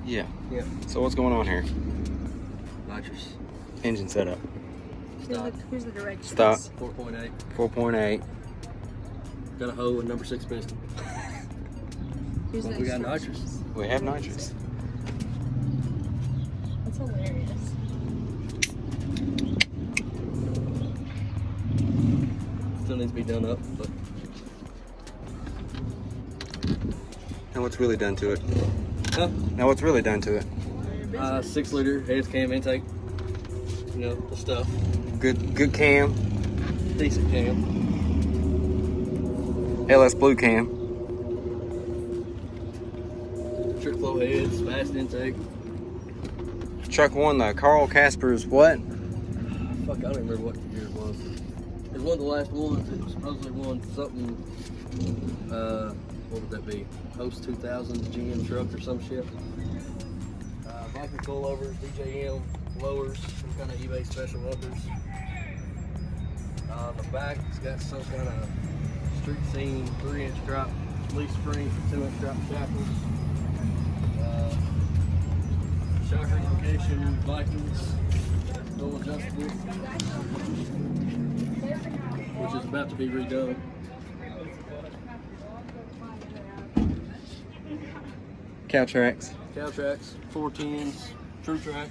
Yeah. Yeah. So what's going on here? Nitrous. Engine setup. Stop. Here's the directions. Stop. 4.8. 4.8. Got a hoe and number 6 piston. Here's But the we got instructions. nitrous. We have nitrous. That's hilarious. Still needs to be done up, but Now what's really done to it? huh? Now what's really done to it? 6 liter heads, cam, intake. You know, the stuff. Good cam. Decent cam. LS Blue cam. Trick flow heads, fast intake. Truck won the Carl Casper's what? Fuck, I don't even remember what year it was. It was one of the last ones. It supposedly won something. What would that be? Post 2000 GM truck or some shit. Viper coilovers, DJM lowers, some kind of eBay special uppers. On the back, it's got some kind of street scene 3-inch drop leaf spring for 2-inch drop shackles. Shock lubrication, Vikings, dual adjustable, which is about to be redone. Cow tracks. Cow tracks, 410s, true track.